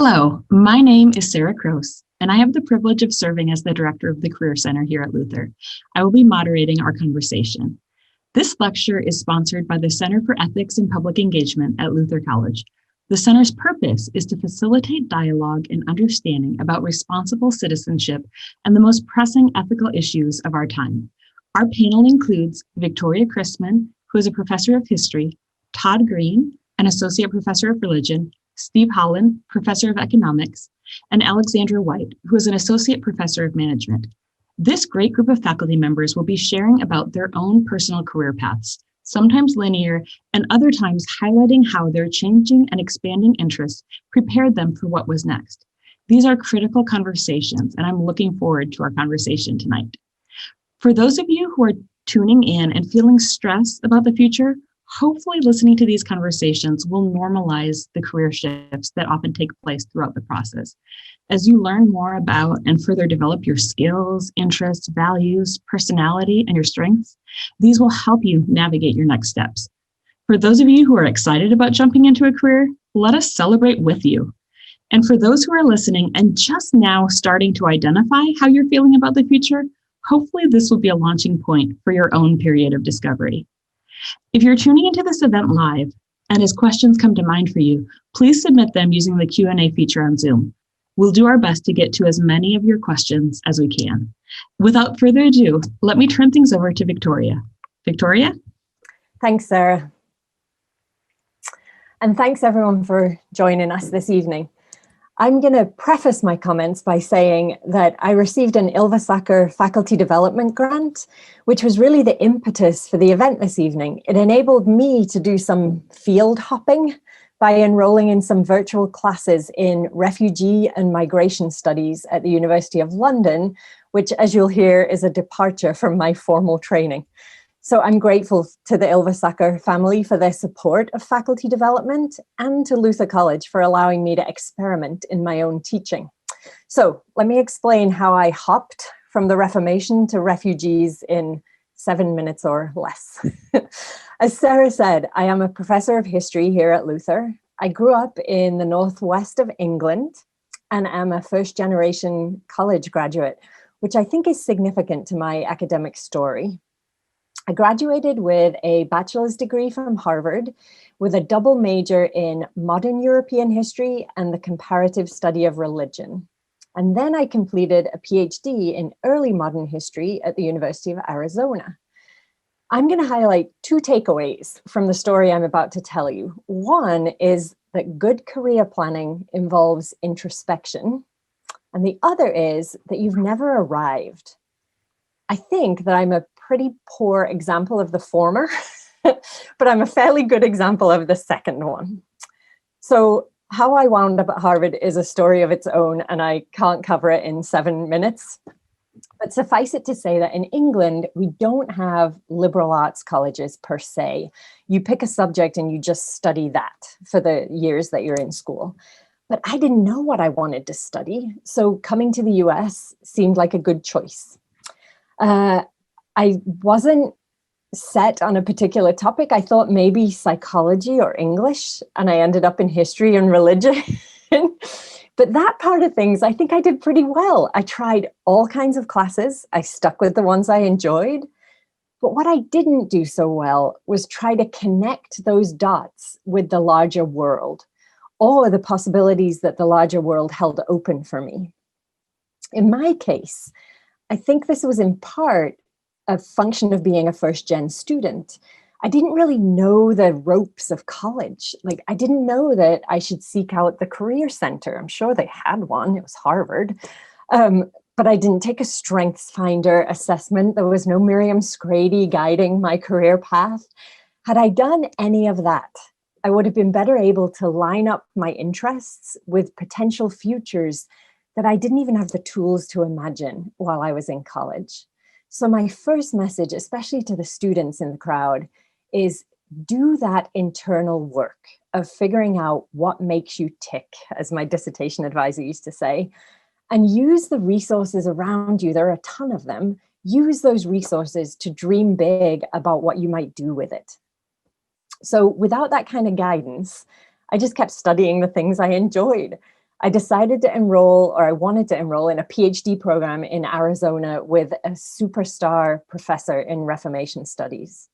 Hello, my name is Sarah Crose, and I have the privilege of serving as the director of the Career Center here at Luther. I will be moderating our conversation. This lecture is sponsored by the Center for Ethics and Public Engagement at Luther College. The center's purpose is to facilitate dialogue and understanding about responsible citizenship and the most pressing ethical issues of our time. Our panel includes Victoria Christman, who is a professor of history, Todd Green, an associate professor of religion, Steve Holland, professor of economics, and Alexandra White, who is an associate professor of management. This great group of faculty members will be sharing about their own personal career paths, sometimes linear, and other times highlighting how their changing and expanding interests prepared them for what was next. These are critical conversations, and I'm looking forward to our conversation tonight. For those of you who are tuning in and feeling stressed about the future, hopefully listening to these conversations will normalize the career shifts that often take place throughout the process. As you learn more about and further develop your skills, interests, values, personality, and your strengths, these will help you navigate your next steps. For those of you who are excited about jumping into a career, let us celebrate with you. And for those who are listening and just now starting to identify how you're feeling about the future, hopefully this will be a launching point for your own period of discovery. If you're tuning into this event live, and as questions come to mind for you, please submit them using the Q&A feature on Zoom. We'll do our best to get to as many of your questions as we can. Without further ado, let me turn things over to Victoria. Victoria? Thanks, Sarah. And thanks everyone for joining us this evening. I'm going to preface my comments by saying that I received an Ylva faculty development grant, which was really the impetus for the event this evening. It enabled me to do some field hopping by enrolling in some virtual classes in refugee and migration studies at the University of London, which, as you'll hear, is a departure from my formal training. So I'm grateful to the Ylva family for their support of faculty development and to Luther College for allowing me to experiment in my own teaching. So let me explain how I hopped from the Reformation to refugees in 7 minutes or less. As Sarah said, I am a professor of history here at Luther. I grew up in the northwest of England and am a first-generation college graduate, which I think is significant to my academic story. I graduated with a bachelor's degree from Harvard with a double major in modern European history and the comparative study of religion. And then I completed a PhD in early modern history at the University of Arizona. I'm going to highlight two takeaways from the story I'm about to tell you. One is that good career planning involves introspection, and the other is that you've never arrived. I think that I'm a pretty poor example of the former, but I'm a fairly good example of the second one. So how I wound up at Harvard is a story of its own, and I can't cover it in 7 minutes. But suffice it to say that in England, we don't have liberal arts colleges per se. You pick a subject and you just study that for the years that you're in school. But I didn't know what I wanted to study, so coming to the US seemed like a good choice. I wasn't set on a particular topic. I thought maybe psychology or English, and I ended up in history and religion. But that part of things, I think I did pretty well. I tried all kinds of classes. I stuck with the ones I enjoyed. But what I didn't do so well was try to connect those dots with the larger world, or the possibilities that the larger world held open for me. In my case, I think this was in part a function of being a first-gen student. I didn't really know the ropes of college. Like, I didn't know that I should seek out the Career Center. I'm sure they had one. It was Harvard. But I didn't take a Strengths Finder assessment. There was no Miriam Scrady guiding my career path. Had I done any of that, I would have been better able to line up my interests with potential futures that I didn't even have the tools to imagine while I was in college. So my first message, especially to the students in the crowd, is do that internal work of figuring out what makes you tick, as my dissertation advisor used to say, and use the resources around you. There are a ton of them. Use those resources to dream big about what you might do with it. So without that kind of guidance, I just kept studying the things I enjoyed. I decided to enroll, or I wanted to enroll in a PhD program in Arizona with a superstar professor in Reformation studies.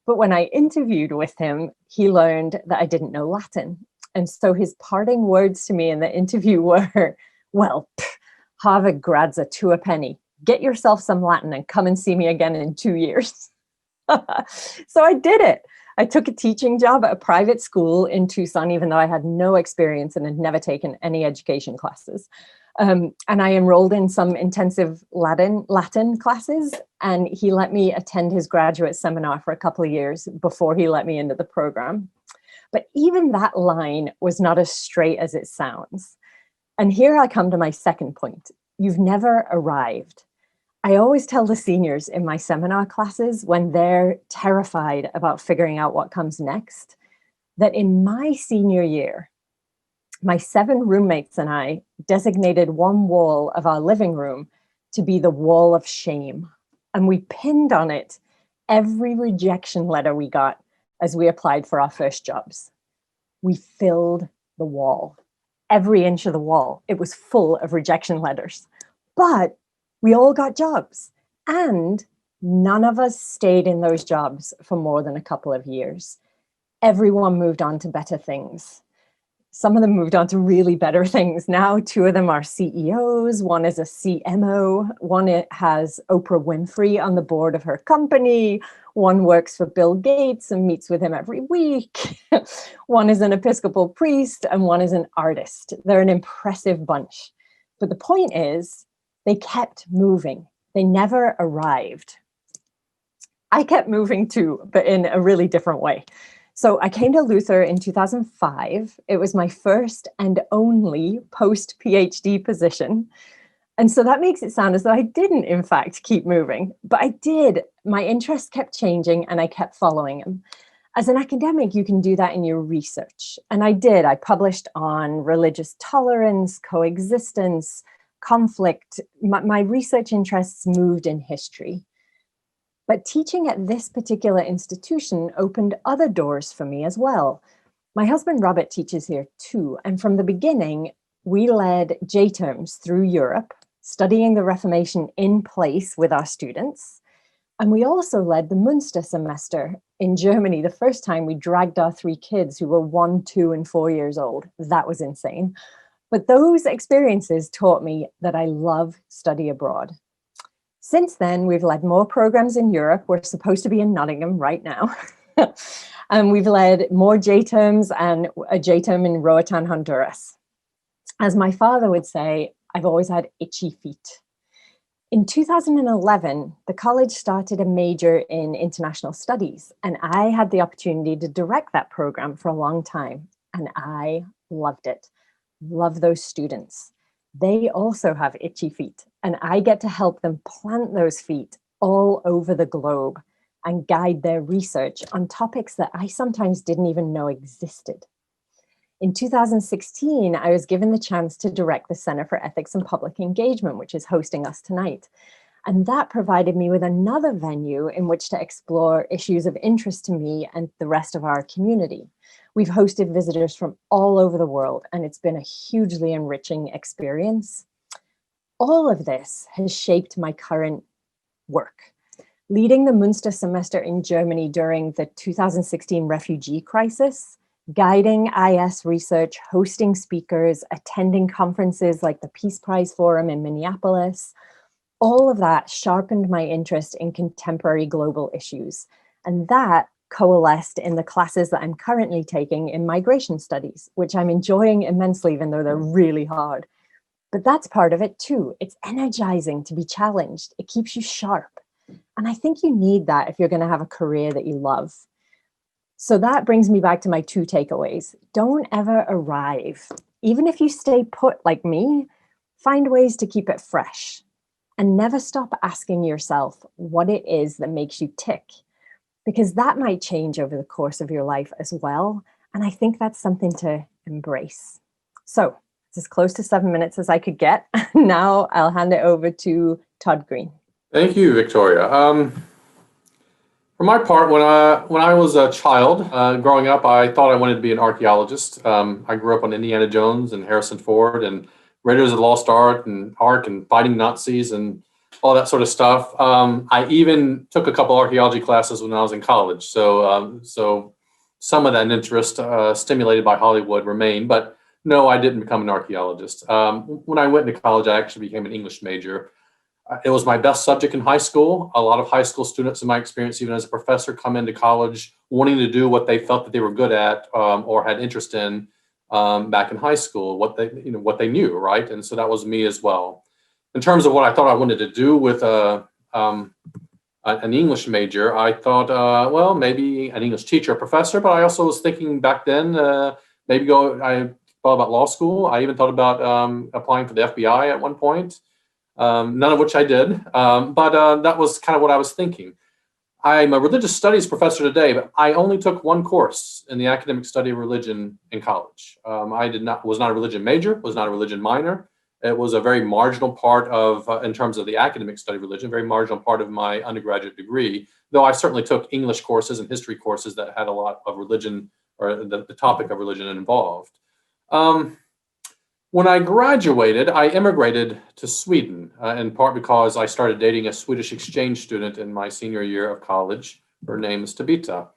But when I interviewed with him, he learned that I didn't know Latin. And so his parting words to me in the interview were, well, Harvard grads are two a penny. Get yourself some Latin and come and see me again in 2 years. So I did it. I took a teaching job at a private school in Tucson, even though I had no experience and had never taken any education classes. And I enrolled in some intensive Latin classes, and he let me attend his graduate seminar for a couple of years before he let me into the program. But even that line was not as straight as it sounds. And here I come to my second point. You've never arrived. I always tell the seniors in my seminar classes when they're terrified about figuring out what comes next, that in my senior year, my 7 roommates and I designated one wall of our living room to be the wall of shame. And we pinned on it every rejection letter we got as we applied for our first jobs. We filled the wall, every inch of the wall. It was full of rejection letters, but we all got jobs, and none of us stayed in those jobs for more than a couple of years. Everyone moved on to better things. Some of them moved on to really better things. Now, 2 of them are CEOs. One is a CMO. One has Oprah Winfrey on the board of her company. One works for Bill Gates and meets with him every week. One is an Episcopal priest, and one is an artist. They're an impressive bunch. But the point is, they kept moving. They never arrived. I kept moving too, but in a really different way. So I came to Luther in 2005. It was my first and only post-PhD position. And so that makes it sound as though I didn't, in fact, keep moving. But I did. My interests kept changing and I kept following them. As an academic, you can do that in your research. And I did. I published on religious tolerance, coexistence, conflict. My research interests moved in history. But teaching at this particular institution opened other doors for me as well. My husband Robert teaches here too. And from the beginning, we led J terms through Europe, studying the Reformation in place with our students. And we also led the Münster semester in Germany. The first time we dragged our 3 kids who were 1, 2, and 4 years old. That was insane. But those experiences taught me that I love study abroad. Since then, we've led more programs in Europe. We're supposed to be in Nottingham right now. And we've led more J-terms and a J-term in Roatan, Honduras. As my father would say, I've always had itchy feet. In 2011, the college started a major in international studies, and I had the opportunity to direct that program for a long time, and I loved it. Love those students. They also have itchy feet, and I get to help them plant those feet all over the globe and guide their research on topics that I sometimes didn't even know existed. In 2016, I was given the chance to direct the Center for Ethics and Public Engagement, which is hosting us tonight. And that provided me with another venue in which to explore issues of interest to me and the rest of our community. We've hosted visitors from all over the world, and it's been a hugely enriching experience. All of this has shaped my current work. Leading the Münster semester in Germany during the 2016 refugee crisis, guiding IS research, hosting speakers, attending conferences like the Peace Prize Forum in Minneapolis, all of that sharpened my interest in contemporary global issues. And that coalesced in the classes that I'm currently taking in migration studies, which I'm enjoying immensely, even though they're really hard. But that's part of it too. It's energizing to be challenged. It keeps you sharp. And I think you need that if you're going to have a career that you love. So that brings me back to my 2 takeaways. Don't ever arrive. Even if you stay put like me, find ways to keep it fresh. And never stop asking yourself what it is that makes you tick, because that might change over the course of your life as well. And I think that's something to embrace. So it's as close to 7 minutes as I could get. Now I'll hand it over to Todd Green. Thank you, Victoria. For my part, when I was a child, growing up, I thought I wanted to be an archaeologist. I grew up on Indiana Jones and Harrison Ford and Raiders of the Lost Ark and fighting Nazis and all that sort of stuff. I even took a couple archaeology classes when I was in college. So some of that interest, stimulated by Hollywood, remained. But no, I didn't become an archaeologist. When I went to college, I actually became an English major. It was my best subject in high school. A lot of high school students, in my experience, even as a professor, come into college wanting to do what they felt that they were good at, or had interest in, back in high school, what they knew, right? And so that was me as well. In terms of what I thought I wanted to do with an English major, I thought, well, maybe an English teacher, or professor. But I also was thinking back then, maybe I thought about law school. I even thought about applying for the FBI at one point. None of which I did, but that was kind of what I was thinking. I'm a religious studies professor today, but I only took one course in the academic study of religion in college. I was not a religion major, was not a religion minor. It was a very marginal part of, in terms of the academic study of religion, very marginal part of my undergraduate degree, though I certainly took English courses and history courses that had a lot of religion, or the topic of religion involved. When I graduated, I immigrated to Sweden, in part because I started dating a Swedish exchange student in my senior year of college. Her name is Tabita.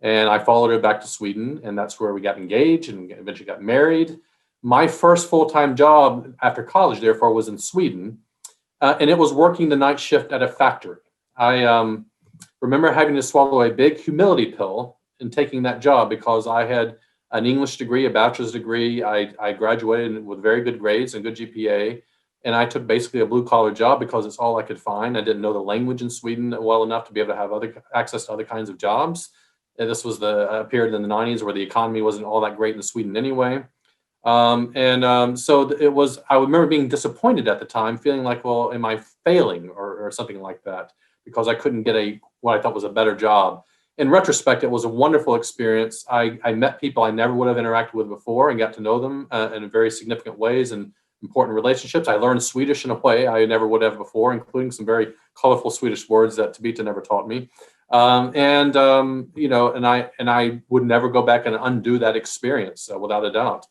And I followed her back to Sweden, and that's where we got engaged and eventually got married. My first full-time job after college, therefore, was in Sweden, and it was working the night shift at a factory. I remember having to swallow a big humility pill in taking that job because I had an English degree, a bachelor's degree. I graduated with very good grades and good GPA, and I took basically a blue-collar job because it's all I could find. I didn't know the language in Sweden well enough to be able to have access to other kinds of jobs. And this was the period in the 90s where the economy wasn't all that great in Sweden anyway. So it was, I remember being disappointed at the time, feeling like, well, am I failing or something like that, because I couldn't get what I thought was a better job. In retrospect, it was a wonderful experience. I met people I never would have interacted with before and got to know them in very significant ways and important relationships. I learned Swedish in a way I never would have before, including some very colorful Swedish words that Tabita never taught me. And I would never go back and undo that experience, without a doubt.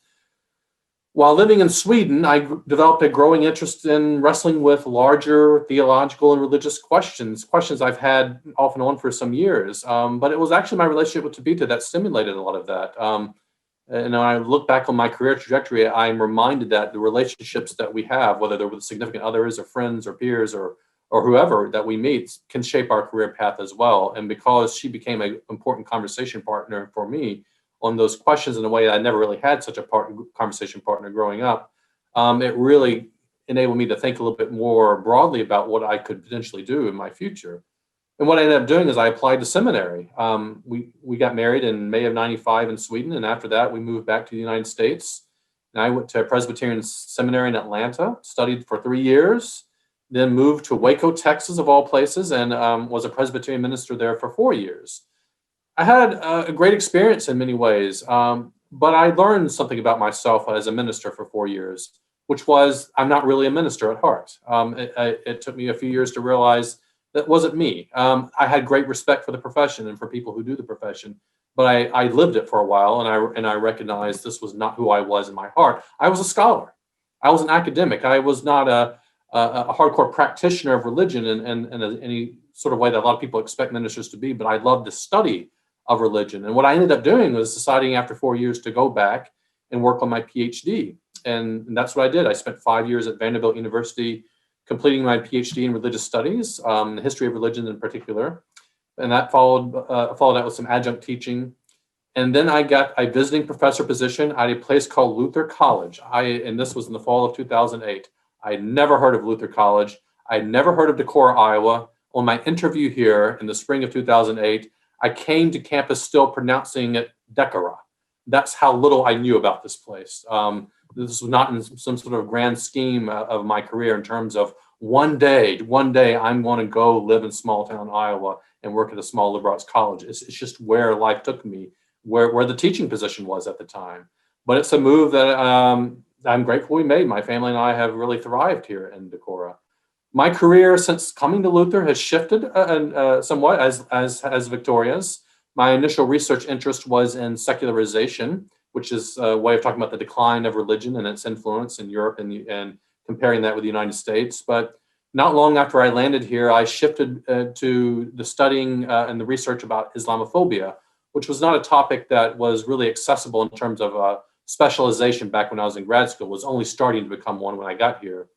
While living in Sweden, I developed a growing interest in wrestling with larger theological and religious questions I've had off and on for some years. But it was actually my relationship with Tabita that stimulated a lot of that. And when I look back on my career trajectory, I'm reminded that the relationships that we have, whether they're with significant others or friends or peers or whoever that we meet, can shape our career path as well. And because she became an important conversation partner for me on those questions in a way I never really had such a conversation partner growing up, it really enabled me to think a little bit more broadly about what I could potentially do in my future. And what I ended up doing is I applied to seminary. We got married in May of '95 in Sweden, and after that we moved back to the United States. And I went to a Presbyterian seminary in Atlanta, studied for 3 years, then moved to Waco, Texas, of all places, and was a Presbyterian minister there for 4 years. I had a great experience in many ways, but I learned something about myself as a minister for 4 years, which was I'm not really a minister at heart. It took me a few years to realize that wasn't me. I had great respect for the profession and for people who do the profession, but I lived it for a while, and I recognized this was not who I was in my heart. I was a scholar. I was an academic. I was not a hardcore practitioner of religion in any sort of way that a lot of people expect ministers to be, but I loved the study of religion. And what I ended up doing was deciding after 4 years to go back and work on my PhD. And that's what I did. I spent 5 years at Vanderbilt University completing my PhD in religious studies, the history of religion in particular. And that followed out with some adjunct teaching. And then I got a visiting professor position at a place called Luther College. And this was in the fall of 2008. I had never heard of Luther College. I had never heard of Decorah, Iowa. On my interview here in the spring of 2008, I came to campus still pronouncing it Decorah. That's how little I knew about this place. This was not in some sort of grand scheme of my career in terms of one day I'm going to go live in small town Iowa and work at a small liberal arts college. It's just where life took me, where the teaching position was at the time. But it's a move that I'm grateful we made. My family and I have really thrived here in Decorah. My career since coming to Luther has shifted somewhat as Victoria's. My initial research interest was in secularization, which is a way of talking about the decline of religion and its influence in Europe and comparing that with the United States. But not long after I landed here, I shifted to the studying and the research about Islamophobia, which was not a topic that was really accessible in terms of specialization back when I was in grad school. It was only starting to become one when I got here.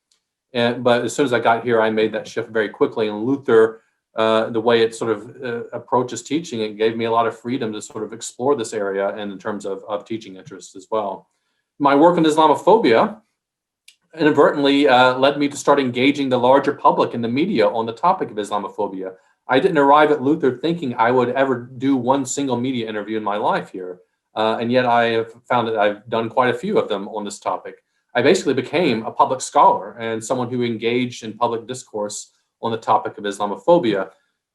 But as soon as I got here, I made that shift very quickly. And Luther, the way it sort of approaches teaching, it gave me a lot of freedom to sort of explore this area and in terms of teaching interests as well. My work on Islamophobia inadvertently led me to start engaging the larger public and the media on the topic of Islamophobia. I didn't arrive at Luther thinking I would ever do one single media interview in my life here. And yet I have found that I've done quite a few of them on this topic. I basically became a public scholar and someone who engaged in public discourse on the topic of Islamophobia.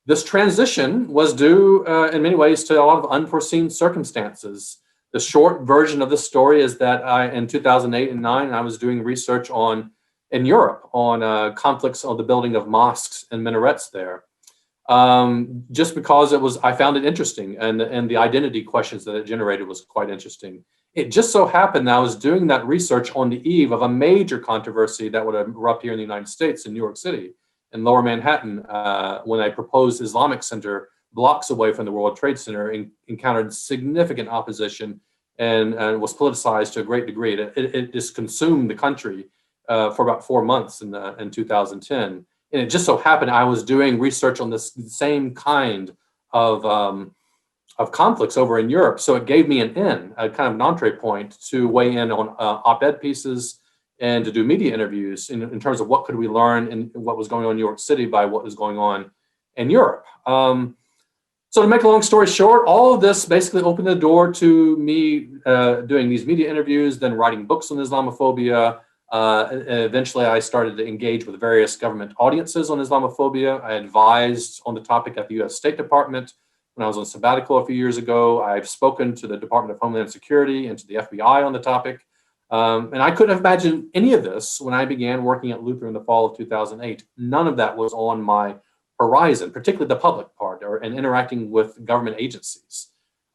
This transition was due in many ways to a lot of unforeseen circumstances. The short version of the story is that in 2008 and 9, I was doing research in Europe on conflicts on the building of mosques and minarets there. Just because I found it interesting, and the identity questions that it generated was quite interesting. It just so happened that I was doing that research on the eve of a major controversy that would erupt here in the United States, in New York City, in Lower Manhattan, when a proposed Islamic center blocks away from the World Trade Center encountered significant opposition and was politicized to a great degree. It just consumed the country for about 4 months in 2010. And it just so happened I was doing research on this same kind of conflicts over in Europe. So it gave me a kind of an entree point to weigh in on op-ed pieces and to do media interviews in terms of what could we learn and what was going on in New York City by what was going on in Europe. So to make a long story short, all of this basically opened the door to me doing these media interviews, then writing books on Islamophobia. Eventually, I started to engage with various government audiences on Islamophobia. I advised on the topic at the U.S. State Department. When I was on sabbatical a few years ago, I've spoken to the Department of Homeland Security and to the FBI on the topic. And I couldn't have imagined any of this when I began working at Luther in the fall of 2008. None of that was on my horizon, particularly the public part and interacting with government agencies.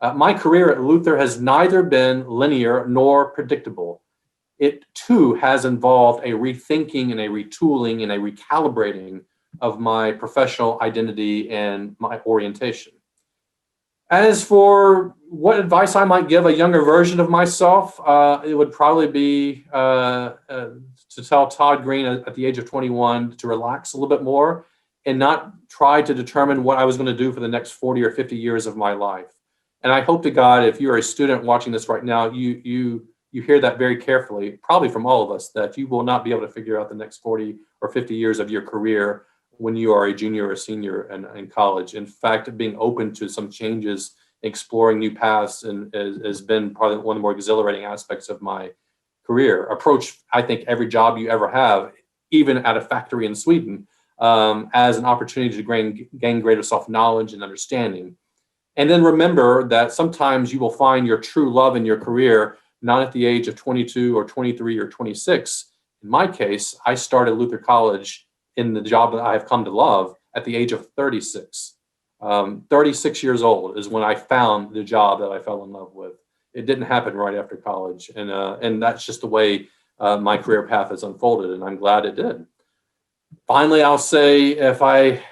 My career at Luther has neither been linear nor predictable. It too has involved a rethinking and a retooling and a recalibrating of my professional identity and my orientation. As for what advice I might give a younger version of myself, it would probably be to tell Todd Green at the age of 21 to relax a little bit more and not try to determine what I was going to do for the next 40 or 50 years of my life. And I hope to God, if you're a student watching this right now, you hear that very carefully, probably from all of us, that you will not be able to figure out the next 40 or 50 years of your career when you are a junior or senior in college. In fact, being open to some changes, exploring new paths has been probably one of the more exhilarating aspects of my career. Approach, I think, every job you ever have, even at a factory in Sweden, as an opportunity to gain greater self-knowledge and understanding. And then remember that sometimes you will find your true love in your career, not at the age of 22 or 23 or 26. In my case, I started Luther College in the job that I have come to love at the age of 36. 36 years old is when I found the job that I fell in love with. It didn't happen right after college. And that's just the way my career path has unfolded, and I'm glad it did. Finally, I'll say, if I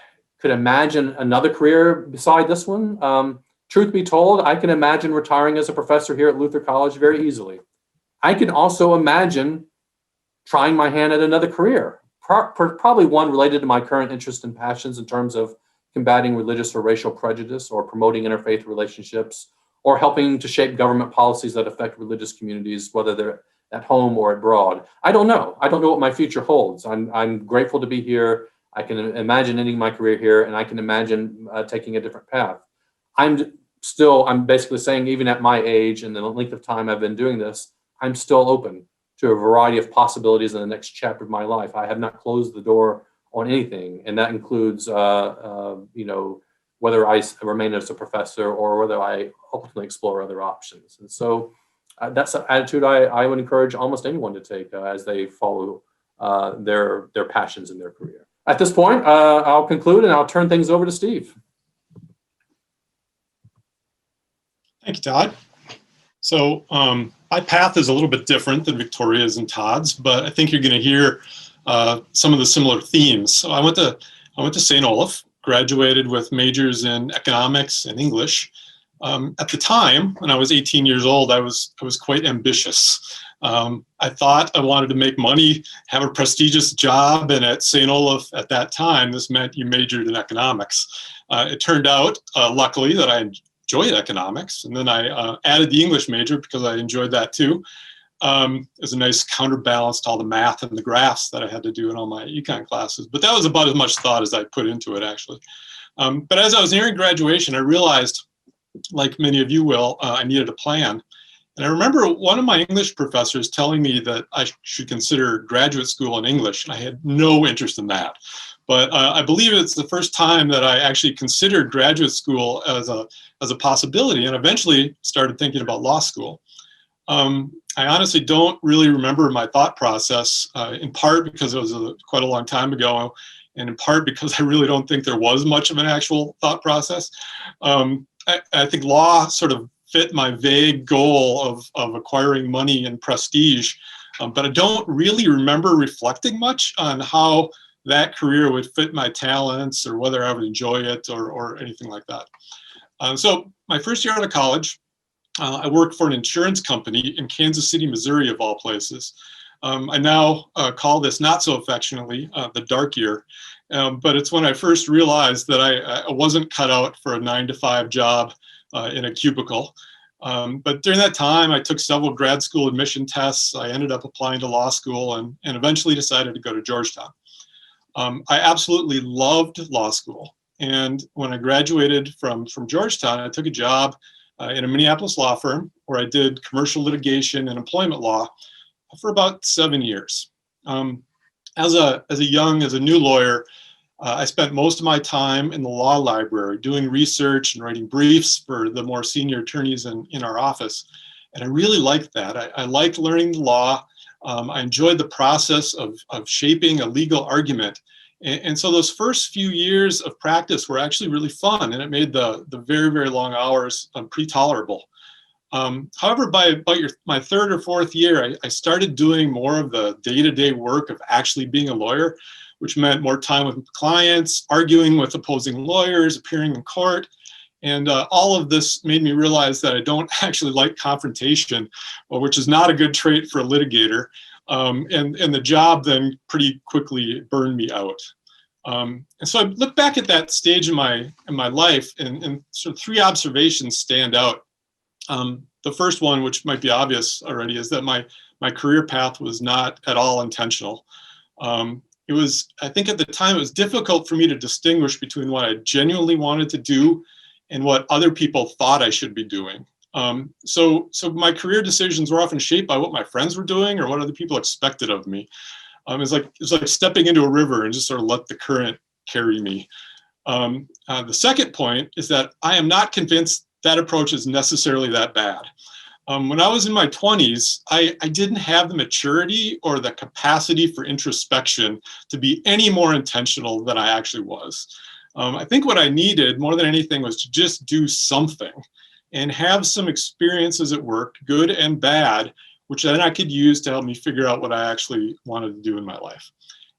could imagine another career beside this one, truth be told, I can imagine retiring as a professor here at Luther College very easily. I can also imagine trying my hand at another career, probably one related to my current interest and passions in terms of combating religious or racial prejudice, or promoting interfaith relationships, or helping to shape government policies that affect religious communities, whether they're at home or abroad. I don't know. I don't know what my future holds. I'm grateful to be here. I can imagine ending my career here, and I can imagine taking a different path. I'm basically saying, even at my age and the length of time I've been doing this, I'm still open to a variety of possibilities in the next chapter of my life. I have not closed the door on anything, and that includes, whether I remain as a professor or whether I ultimately explore other options. And so that's an attitude I would encourage almost anyone to take as they follow their passions in their career. At this point, I'll conclude and I'll turn things over to Steve. Thank you, Todd. So my path is a little bit different than Victoria's and Todd's, but I think you're going to hear some of the similar themes. So I went to St. Olaf, graduated with majors in economics and English. At the time, when I was 18 years old, I was quite ambitious. I thought I wanted to make money, have a prestigious job, and at St. Olaf at that time, this meant you majored in economics. It turned out, luckily, that I enjoyed economics, and then I added the English major because I enjoyed that too. It was a nice counterbalance to all the math and the graphs that I had to do in all my econ classes, but that was about as much thought as I put into it, actually. But as I was nearing graduation, I realized, like many of you will, I needed a plan. And I remember one of my English professors telling me that I should consider graduate school in English, and I had no interest in that. But I believe it's the first time that I actually considered graduate school as a possibility, and eventually started thinking about law school. I honestly don't really remember my thought process, in part because it was quite a long time ago, and in part because I really don't think there was much of an actual thought process. I think law sort of fit my vague goal of acquiring money and prestige, but I don't really remember reflecting much on how that career would fit my talents or whether I would enjoy it or anything like that. So my first year out of college, I worked for an insurance company in Kansas City, Missouri, of all places. I now call this, not so affectionately, the dark year. But it's when I first realized that I wasn't cut out for a 9-to-5 job in a cubicle. But during that time, I took several grad school admission tests. I ended up applying to law school and eventually decided to go to Georgetown. I absolutely loved law school. And when I graduated from Georgetown, I took a job in a Minneapolis law firm where I did commercial litigation and employment law for about 7 years. As a new lawyer, I spent most of my time in the law library doing research and writing briefs for the more senior attorneys in our office. And I really liked that. I liked learning the law. I enjoyed the process of shaping a legal argument. And so those first few years of practice were actually really fun, and it made the very, very long hours pretty tolerable. However, by about my third or fourth year, I started doing more of the day-to-day work of actually being a lawyer, which meant more time with clients, arguing with opposing lawyers, appearing in court. And all of this made me realize that I don't actually like confrontation, which is not a good trait for a litigator. And the job then pretty quickly burned me out. And so I look back at that stage in my life, and sort of three observations stand out. The first one, which might be obvious already, is that my career path was not at all intentional. It was, I think at the time, it was difficult for me to distinguish between what I genuinely wanted to do and what other people thought I should be doing. So my career decisions were often shaped by what my friends were doing or what other people expected of me. It's like stepping into a river and just sort of let the current carry me. The second point is that I am not convinced that approach is necessarily that bad. When I was in my 20s, I didn't have the maturity or the capacity for introspection to be any more intentional than I actually was. I think what I needed more than anything was to just do something and have some experiences at work, good and bad, which then I could use to help me figure out what I actually wanted to do in my life.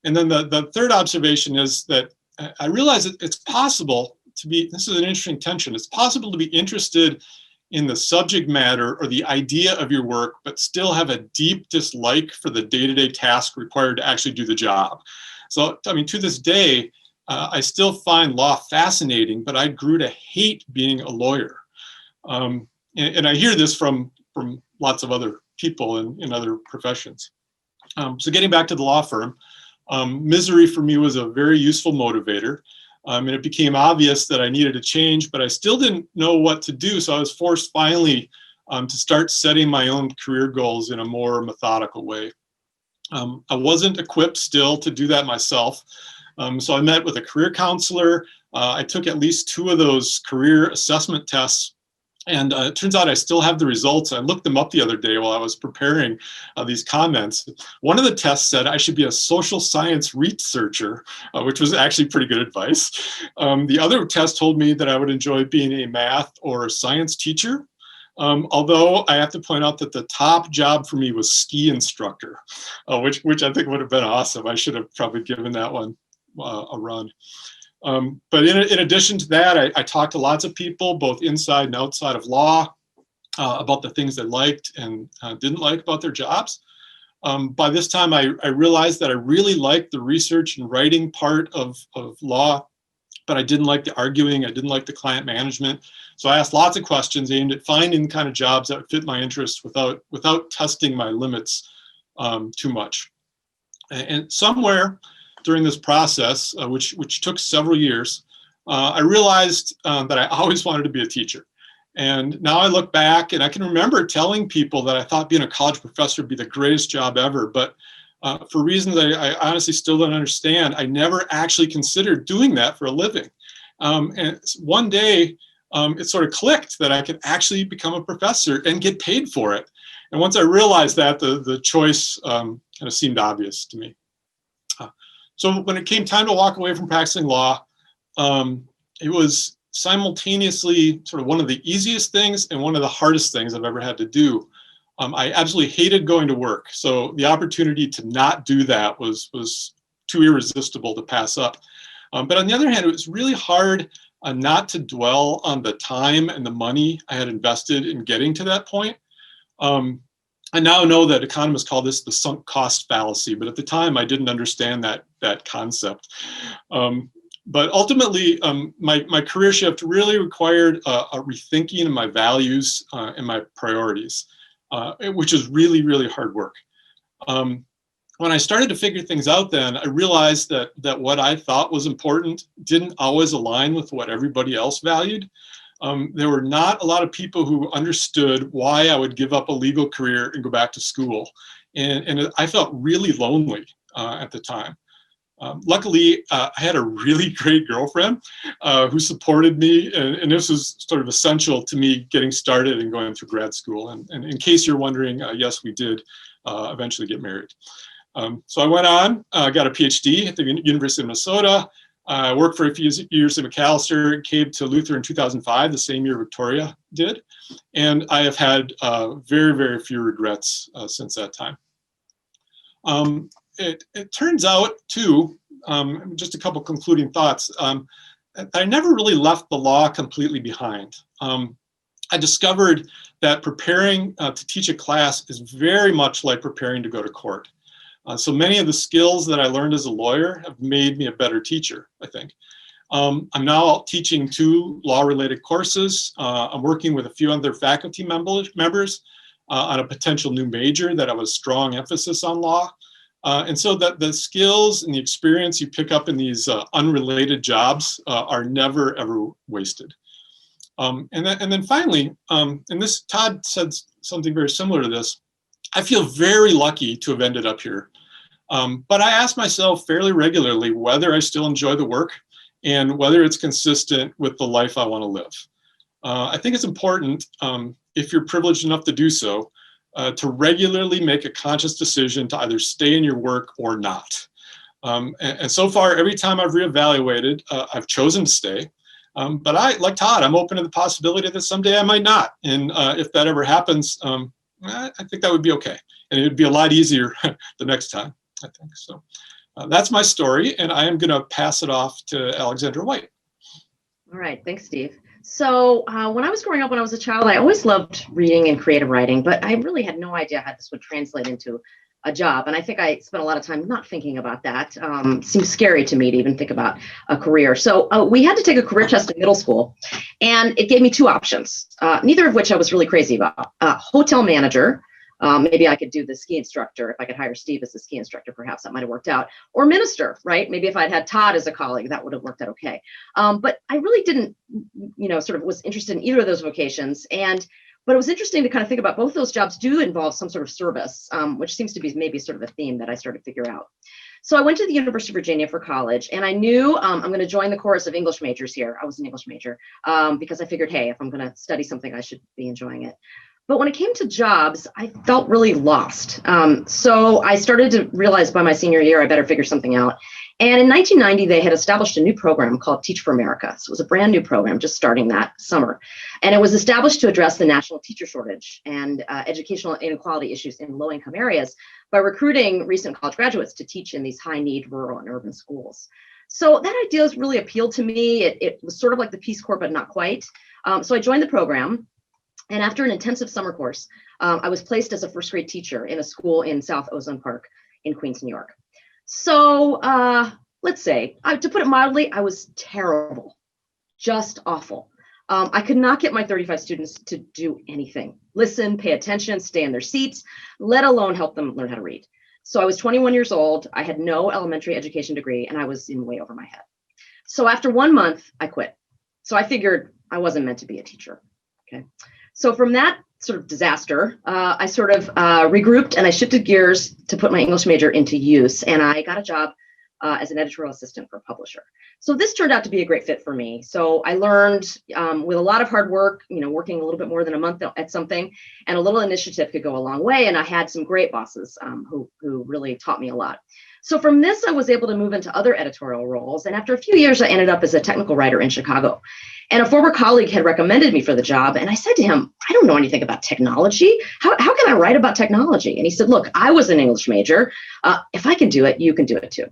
And then the third observation is that I realized that it's possible to be, this is an interesting tension, it's possible to be interested in the subject matter or the idea of your work, but still have a deep dislike for the day-to-day task required to actually do the job. So, I mean, to this day, I still find law fascinating, but I grew to hate being a lawyer. And I hear this from lots of other people in other professions. So getting back to the law firm, misery for me was a very useful motivator. And it became obvious that I needed to change, but I still didn't know what to do. So I was forced finally to start setting my own career goals in a more methodical way. I wasn't equipped still to do that myself. So I met with a career counselor. I took at least 2 of those career assessment tests And it turns out I still have the results. I looked them up the other day while I was preparing these comments. One of the tests said I should be a social science researcher, which was actually pretty good advice. The other test told me that I would enjoy being a math or science teacher. Although I have to point out that the top job for me was ski instructor, which I think would have been awesome. I should have probably given that one a run. But in addition to that, I talked to lots of people, both inside and outside of law, about the things they liked and didn't like about their jobs. By this time, I realized that I really liked the research and writing part of law, but I didn't like the arguing. I didn't like the client management. So I asked lots of questions aimed at finding the kind of jobs that would fit my interests without testing my limits too much. And somewhere during this process, which took several years, I realized that I always wanted to be a teacher. And now I look back and I can remember telling people that I thought being a college professor would be the greatest job ever. But for reasons I honestly still don't understand, I never actually considered doing that for a living. And one day, it sort of clicked that I could actually become a professor and get paid for it. And once I realized that, the choice kind of seemed obvious to me. So when it came time to walk away from practicing law, it was simultaneously sort of one of the easiest things and one of the hardest things I've ever had to do. I absolutely hated going to work. So the opportunity to not do that was too irresistible to pass up. But on the other hand, it was really hard not to dwell on the time and the money I had invested in getting to that point. I now know that economists call this the sunk cost fallacy, but at the time I didn't understand that concept. But ultimately, my career shift really required a rethinking of my values and my priorities, which is really, really hard work. When I started to figure things out then, I realized that what I thought was important didn't always align with what everybody else valued. There were not a lot of people who understood why I would give up a legal career and go back to school. And I felt really lonely at the time. Luckily, I had a really great girlfriend who supported me, and this was sort of essential to me getting started and going through grad school. And in case you're wondering, yes, we did eventually get married. So I went on, got a PhD at the University of Minnesota. I worked for a few years at McAllister, came to Luther in 2005, the same year Victoria did. And I have had very, very few regrets since that time. It turns out, too, just a couple concluding thoughts, I never really left the law completely behind. I discovered that preparing to teach a class is very much like preparing to go to court. So many of the skills that I learned as a lawyer have made me a better teacher, I think. I'm now teaching 2 law-related courses. I'm working with a few other faculty members on a potential new major that have a strong emphasis on law. And so that the skills and the experience you pick up in these unrelated jobs are never, ever wasted. And then finally, and this, Todd said something very similar to this, I feel very lucky to have ended up here. But I ask myself fairly regularly whether I still enjoy the work and whether it's consistent with the life I want to live. I think it's important, if you're privileged enough to do so, to regularly make a conscious decision to either stay in your work or not. And so far, every time I've reevaluated, I've chosen to stay. But I, like Todd, I'm open to the possibility that someday I might not. And if that ever happens, I think that would be okay. And it would be a lot easier the next time, I think. So that's my story. And I am going to pass it off to Alexandra White. All right. Thanks, Steve. So when I was growing up, when I was a child, I always loved reading and creative writing, but I really had no idea how this would translate into a job. And I think I spent a lot of time not thinking about that. Seems scary to me to even think about a career. So we had to take a career test in middle school, and it gave me 2 options, neither of which I was really crazy about. Hotel manager. Maybe I could do the ski instructor. If I could hire Steve as the ski instructor, perhaps that might have worked out. Or minister, right? Maybe if I'd had Todd as a colleague, that would have worked out okay. But I really didn't, sort of was interested in either of those vocations. But it was interesting to kind of think about both those jobs do involve some sort of service, which seems to be maybe sort of a theme that I started to figure out. So I went to the University of Virginia for college, and I knew I'm going to join the chorus of English majors here. I was an English major because I figured, hey, if I'm going to study something, I should be enjoying it. But when it came to jobs, I felt really lost. So I started to realize by my senior year, I better figure something out. And in 1990, they had established a new program called Teach for America. So it was a brand new program just starting that summer. And it was established to address the national teacher shortage and educational inequality issues in low-income areas by recruiting recent college graduates to teach in these high-need rural and urban schools. So that idea has really appealed to me. It was sort of like the Peace Corps, but not quite. So I joined the program. And after an intensive summer course, I was placed as a first grade teacher in a school in South Ozone Park in Queens, New York. So let's say, to put it mildly, I was terrible, just awful. I could not get my 35 students to do anything, listen, pay attention, stay in their seats, let alone help them learn how to read. So I was 21 years old. I had no elementary education degree, and I was in way over my head. So after 1 month, I quit. So I figured I wasn't meant to be a teacher. Okay. So from that sort of disaster, I sort of regrouped and I shifted gears to put my English major into use. And I got a job as an editorial assistant for a publisher. So this turned out to be a great fit for me. So I learned with a lot of hard work, working a little bit more than a month at something, and a little initiative could go a long way. And I had some great bosses who really taught me a lot. So from this, I was able to move into other editorial roles. And after a few years, I ended up as a technical writer in Chicago. And a former colleague had recommended me for the job. And I said to him, I don't know anything about technology. How can I write about technology? And he said, look, I was an English major. If I can do it, you can do it too.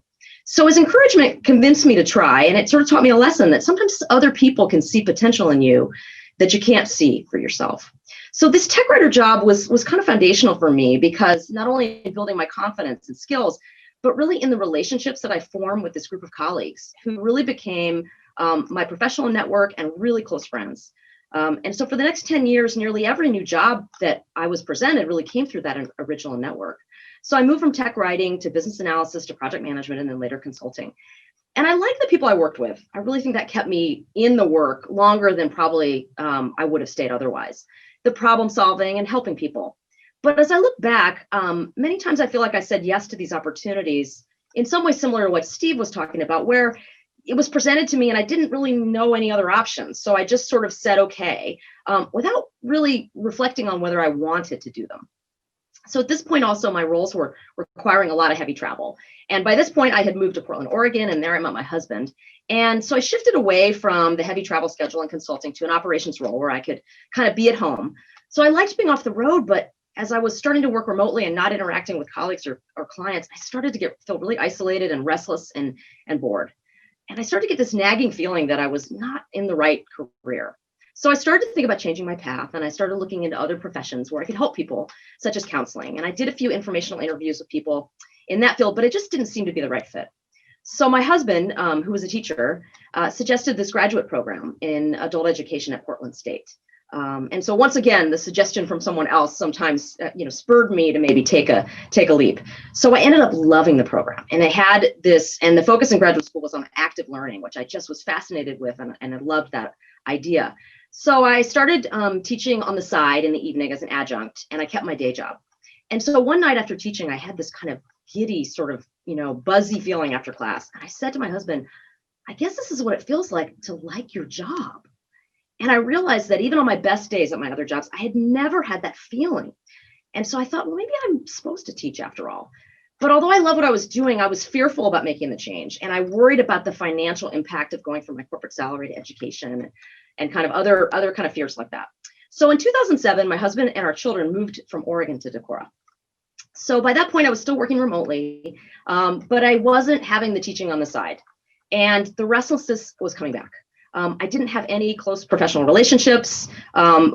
So his encouragement convinced me to try. And it sort of taught me a lesson that sometimes other people can see potential in you that you can't see for yourself. So this tech writer job was kind of foundational for me because not only in building my confidence and skills, but really in the relationships that I formed with this group of colleagues who really became my professional network and really close friends. And so for the next 10 years, nearly every new job that I was presented really came through that original network. So I moved from tech writing to business analysis to project management and then later consulting. And I like the people I worked with. I really think that kept me in the work longer than probably I would have stayed otherwise. The problem solving and helping people. But as I look back, many times I feel like I said yes to these opportunities in some way similar to what Steve was talking about, where it was presented to me and I didn't really know any other options. So I just sort of said, okay, without really reflecting on whether I wanted to do them. So at this point also, my roles were requiring a lot of heavy travel. And by this point, I had moved to Portland, Oregon, and there I met my husband. And so I shifted away from the heavy travel schedule and consulting to an operations role where I could kind of be at home. So I liked being off the road, but as I was starting to work remotely and not interacting with colleagues or clients, I started to feel really isolated and restless and bored. And I started to get this nagging feeling that I was not in the right career. So I started to think about changing my path, and I started looking into other professions where I could help people, such as counseling. And I did a few informational interviews with people in that field, but it just didn't seem to be the right fit. So my husband, who was a teacher, suggested this graduate program in adult education at Portland State. And so once again, the suggestion from someone else sometimes, spurred me to maybe take a leap. So I ended up loving the program, and it had this, and the focus in graduate school was on active learning, which I just was fascinated with, and I loved that idea. So I started teaching on the side in the evening as an adjunct, and I kept my day job. And so one night after teaching, I had this kind of giddy sort of, buzzy feeling after class. And I said to my husband, I guess this is what it feels like to like your job. And I realized that even on my best days at my other jobs, I had never had that feeling. And so I thought, well, maybe I'm supposed to teach after all. But although I love what I was doing, I was fearful about making the change. And I worried about the financial impact of going from my corporate salary to education and kind of other kind of fears like that. So in 2007, my husband and our children moved from Oregon to Decorah. So by that point, I was still working remotely, but I wasn't having the teaching on the side. And the restlessness was coming back. I didn't have any close professional relationships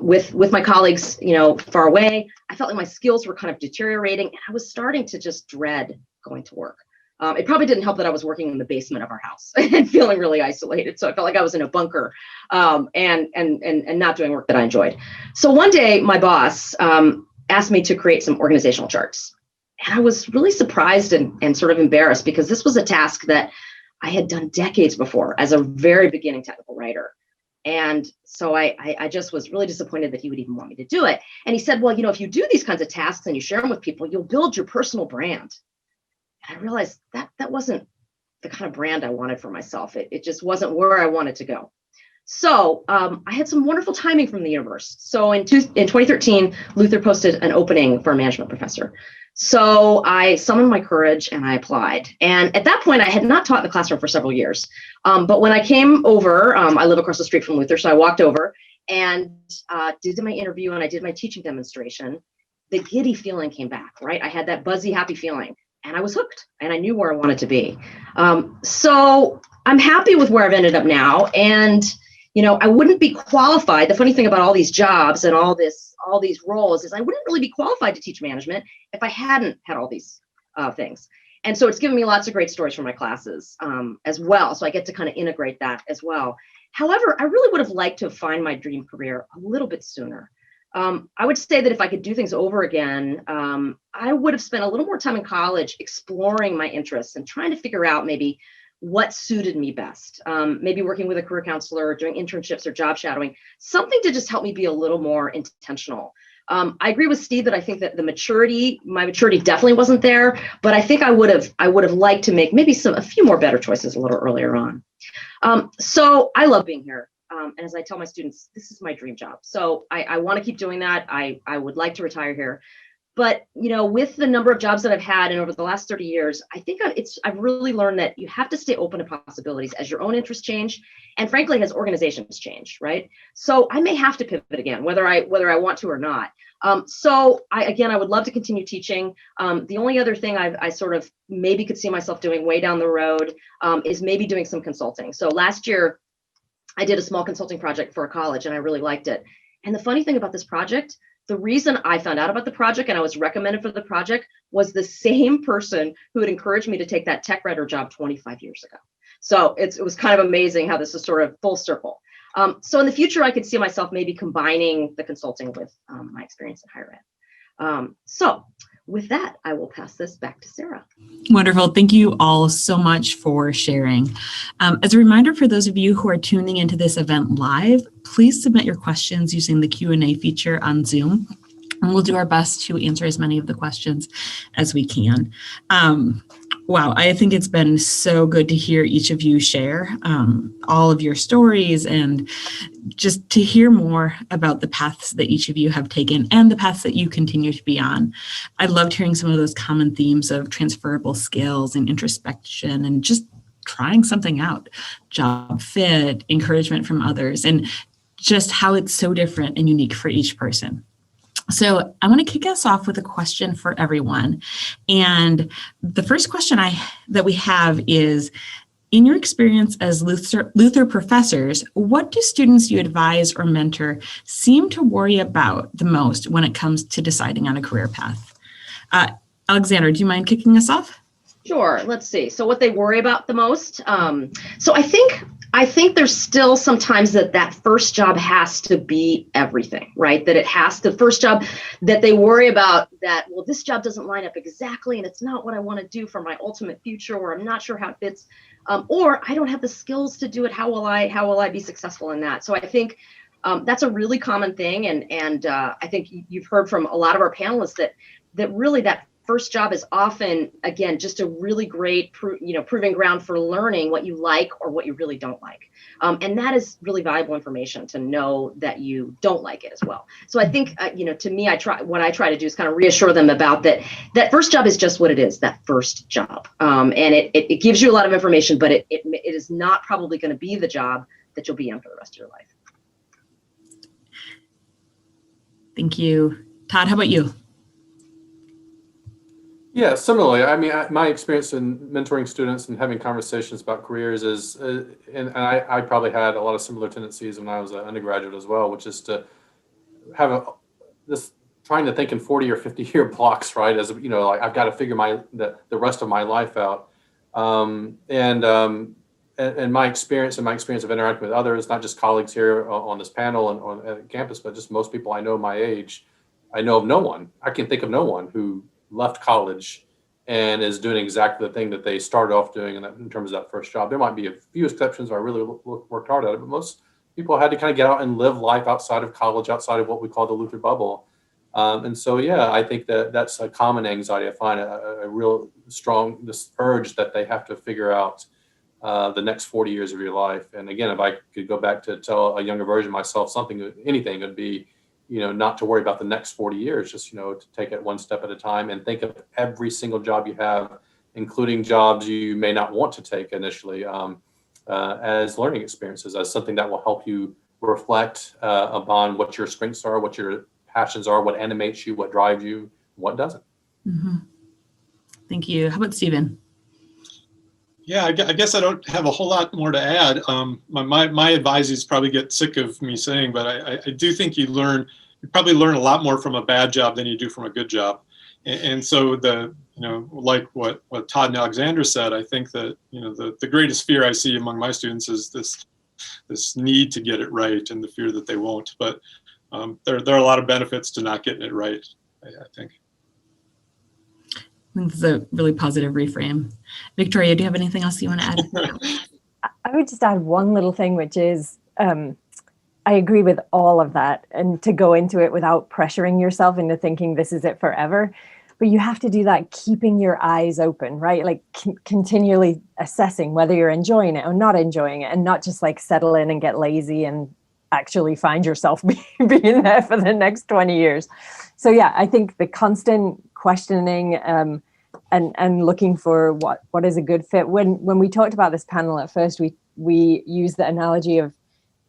with my colleagues, far away. I felt like my skills were kind of deteriorating, and I was starting to just dread going to work. It probably didn't help that I was working in the basement of our house and feeling really isolated. So I felt like I was in a bunker and not doing work that I enjoyed. So one day, my boss asked me to create some organizational charts. And I was really surprised and sort of embarrassed because this was a task that I had done decades before as a very beginning technical writer. And so I just was really disappointed that he would even want me to do it. And he said, well, if you do these kinds of tasks and you share them with people, you'll build your personal brand. And I realized that wasn't the kind of brand I wanted for myself. It just wasn't where I wanted to go. So I had some wonderful timing from the universe. So in 2013, Luther posted an opening for a management professor. So I summoned my courage and I applied. And at that point, I had not taught in the classroom for several years. But when I came over, I live across the street from Luther, so I walked over and did my interview and I did my teaching demonstration. The giddy feeling came back, right? I had that buzzy, happy feeling and I was hooked and I knew where I wanted to be. So I'm happy with where I've ended up now. And I wouldn't be qualified. The funny thing about all these jobs and all these roles is I wouldn't really be qualified to teach management if I hadn't had all these things. And so it's given me lots of great stories from my classes as well. So I get to kind of integrate that as well. However, I really would have liked to find my dream career a little bit sooner. I would say that if I could do things over again, I would have spent a little more time in college exploring my interests and trying to figure out maybe what suited me best. Maybe working with a career counselor, doing internships or job shadowing, something to just help me be a little more intentional. I agree with Steve that I think that my maturity definitely wasn't there, but I think I would have liked to make maybe a few more better choices a little earlier on. So I love being here. And as I tell my students, this is my dream job. So I want to keep doing that. I would like to retire here. But, with the number of jobs that I've had and over the last 30 years, I think I've really learned that you have to stay open to possibilities as your own interests change. And frankly, as organizations change, right? So I may have to pivot again, whether I want to or not. So I would love to continue teaching. The only other thing I sort of maybe could see myself doing way down the road is maybe doing some consulting. So last year, I did a small consulting project for a college and I really liked it. And the funny thing about this project, the reason I found out about the project and I was recommended for the project was the same person who had encouraged me to take that tech writer job 25 years ago. So it was kind of amazing how this is sort of full circle. So in the future, I could see myself maybe combining the consulting with my experience in higher ed. So with that, I will pass this back to Sarah. Wonderful. Thank you all so much for sharing. As a reminder for those of you who are tuning into this event live, please submit your questions using the Q&A feature on Zoom, and we'll do our best to answer as many of the questions as we can. Wow, I think it's been so good to hear each of you share all of your stories and just to hear more about the paths that each of you have taken and the paths that you continue to be on. I loved hearing some of those common themes of transferable skills and introspection and just trying something out, job fit, encouragement from others, and just how it's so different and unique for each person. So I want to kick us off with a question for everyone. And the first question that we have is, in your experience as Luther professors, what do students you advise or mentor seem to worry about the most when it comes to deciding on a career path? Alexandra, do you mind kicking us off? Sure. Let's see. So what they worry about the most. So I think there's still sometimes that first job has to be everything, right? That the first job that they worry about that, well, this job doesn't line up exactly and it's not what I want to do for my ultimate future, or I'm not sure how it fits, or I don't have the skills to do it. How will I be successful in that? So I think that's a really common thing. And I think you've heard from a lot of our panelists that really that first job is often, again, just a really great, proving ground for learning what you like or what you really don't like. And that is really valuable information to know that you don't like it as well. So I think, to me, what I try to do is kind of reassure them about that first job is just what it is, that first job. And it gives you a lot of information, but it is not probably going to be the job that you'll be in for the rest of your life. Thank you. Todd, how about you? Yeah, similarly, I mean, my experience in mentoring students and having conversations about careers is, and I probably had a lot of similar tendencies when I was an undergraduate as well, which is to have this trying to think in 40 or 50 year blocks, right? As like I've got to figure the rest of my life out, and my experience of interacting with others, not just colleagues here on this panel and on campus, but just most people I know my age, I know of no one. I can think of no one who left college and is doing exactly the thing that they started off doing in terms of that first job. There might be a few exceptions where I really worked hard at it, but most people had to kind of get out and live life outside of college, outside of what we call the Luther bubble. And so, yeah, I think that that's a common anxiety. I find a real strong, this urge that they have to figure out the next 40 years of your life. And again, if I could go back to tell a younger version of myself anything would be, not to worry about the next 40 years, just, to take it one step at a time and think of every single job you have, including jobs you may not want to take initially, as learning experiences, as something that will help you reflect upon what your strengths are, what your passions are, what animates you, what drives you, what doesn't. Mm-hmm. Thank you. How about Stephen? Yeah, I guess I don't have a whole lot more to add. My advisees probably get sick of me saying, but I do think you probably learn a lot more from a bad job than you do from a good job. And so like what Todd and Alexandra said, I think that, the greatest fear I see among my students is this need to get it right and the fear that they won't. But there are a lot of benefits to not getting it right, I think. I think this is a really positive reframe. Victoria, do you have anything else you want to add? I would just add one little thing, which is I agree with all of that, and to go into it without pressuring yourself into thinking this is it forever. But you have to do that keeping your eyes open, right? Like continually assessing whether you're enjoying it or not enjoying it, and not just like settle in and get lazy and actually find yourself being there for the next 20 years. So yeah, I think the constant questioning and looking for what is a good fit. When we talked about this panel at first, we used the analogy of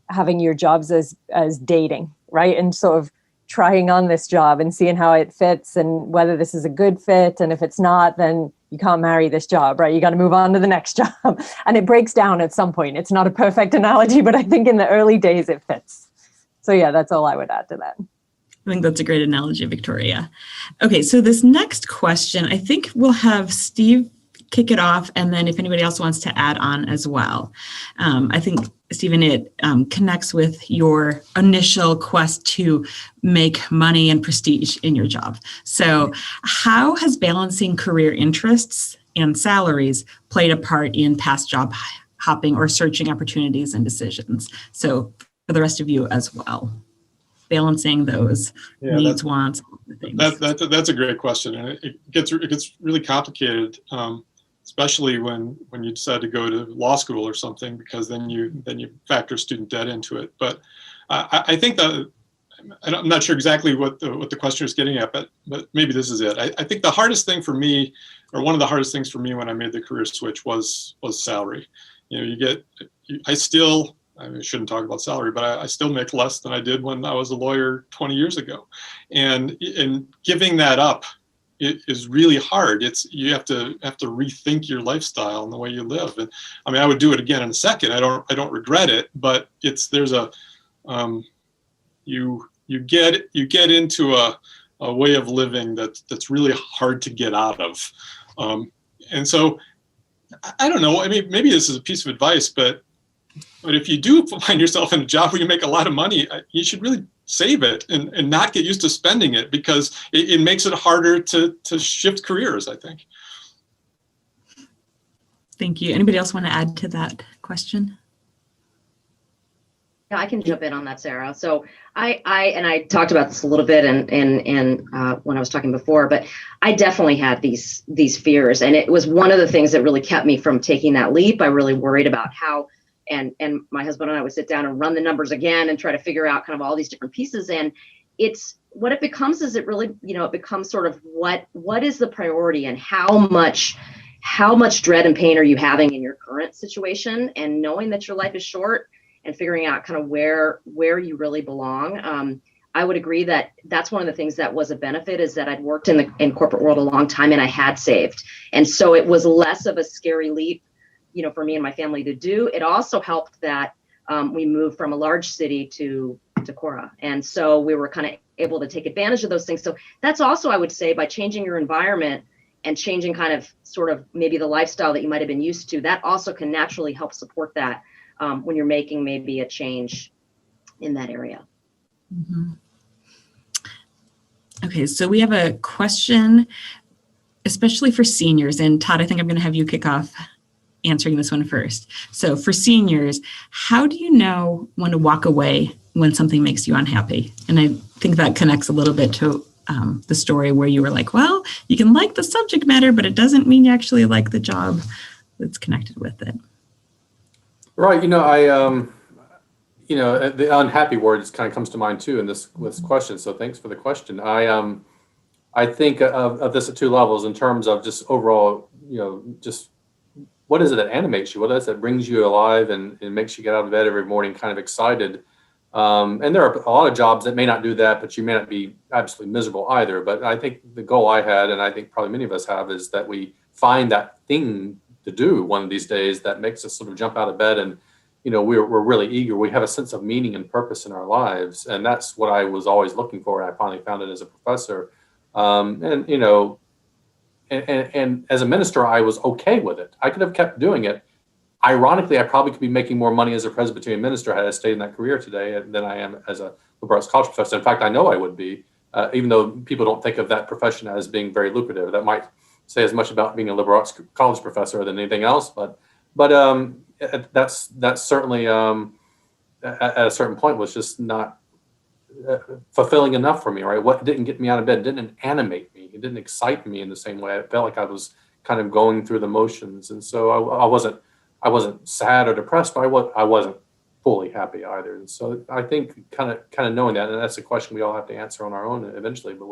having your jobs as dating, right? And sort of trying on this job and seeing how it fits and whether this is a good fit. And if it's not, then you can't marry this job, right? You got to move on to the next job. And it breaks down at some point. It's not a perfect analogy, but I think in the early days it fits. So yeah, that's all I would add to that. I think that's a great analogy, Victoria. Okay, so this next question, I think we'll have Steve kick it off, and then if anybody else wants to add on as well. I think, Stephen, it connects with your initial quest to make money and prestige in your job. So how has balancing career interests and salaries played a part in past job hopping or searching opportunities and decisions? So for the rest of you as well, balancing those needs, wants, things. That's a great question, and it gets really complicated. Especially when you decide to go to law school or something, because then you factor student debt into it. But I think that I'm not sure exactly what the question is getting at, but maybe this is it. I think the hardest thing for me, or one of the hardest things for me when I made the career switch was salary. I shouldn't talk about salary, but I still make less than I did when I was a lawyer 20 years ago, and giving that up, it is really hard. You have to rethink your lifestyle and the way you live. And I mean, I would do it again in a second. I don't regret it, but you get into a way of living that's really hard to get out of. And so I don't know. I mean, maybe this is a piece of advice, but if you do find yourself in a job where you make a lot of money, you should really save it and not get used to spending it, because it makes it harder to shift careers, I think. Thank you. Anybody else want to add to that question? Yeah, I can jump in on that, Sarah. So I talked about this a little bit and when I was talking before, but I definitely had these fears, and it was one of the things that really kept me from taking that leap. I really worried about how. And my husband and I would sit down and run the numbers again and try to figure out kind of all these different pieces. And it's what it becomes is it really, it becomes sort of what is the priority, and how much dread and pain are you having in your current situation, and knowing that your life is short and figuring out kind of where you really belong. I would agree that that's one of the things that was a benefit, is that I'd worked in corporate world a long time and I had saved. And so it was less of a scary leap, for me and my family to do. It also helped that we moved from a large city to Cora. And so we were kind of able to take advantage of those things. So that's also, I would say, by changing your environment and changing kind of sort of maybe the lifestyle that you might have been used to, that also can naturally help support that when you're making maybe a change in that area. Mm-hmm. Okay, so we have a question, especially for seniors. And Todd, I think I'm going to have you kick off answering this one first. So for seniors, how do you know when to walk away when something makes you unhappy? And I think that connects a little bit to the story where you were like, well, you can like the subject matter, but it doesn't mean you actually like the job that's connected with it. Right. The unhappy word just kind of comes to mind too in this question. So thanks for the question. I think of this at two levels in terms of just overall, just what is it that animates you? What is it that brings you alive and makes you get out of bed every morning kind of excited? And there are a lot of jobs that may not do that, but you may not be absolutely miserable either. But I think the goal I had, and I think probably many of us have, is that we find that thing to do one of these days that makes us sort of jump out of bed and, we're really eager. We have a sense of meaning and purpose in our lives. And that's what I was always looking for. And I finally found it as a professor. And as a minister, I was okay with it. I could have kept doing it. Ironically, I probably could be making more money as a Presbyterian minister had I stayed in that career today than I am as a liberal arts college professor. In fact, I know I would be, even though people don't think of that profession as being very lucrative. That might say as much about being a liberal arts college professor than anything else. But that's certainly at a certain point was just not fulfilling enough for me, right? What didn't get me out of bed didn't animate me. It didn't excite me in the same way. I felt like I was kind of going through the motions. And so I wasn't sad or depressed, but I wasn't fully happy either. And so I think kind of knowing that, and that's a question we all have to answer on our own eventually, but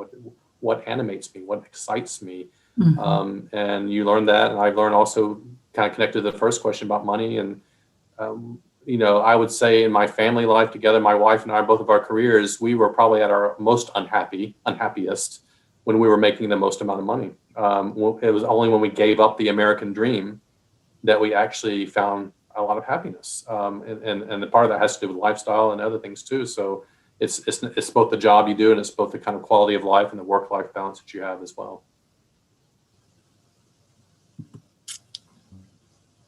what animates me, what excites me. Mm-hmm. And you learn that. And I've learned also kind of connected to the first question about money. And, I would say in my family life together, my wife and I, both of our careers, we were probably at our most unhappiest when we were making the most amount of money. It was only when we gave up the American dream that we actually found a lot of happiness. And the part of that has to do with lifestyle and other things too. So it's both the job you do and it's both the kind of quality of life and the work-life balance that you have as well.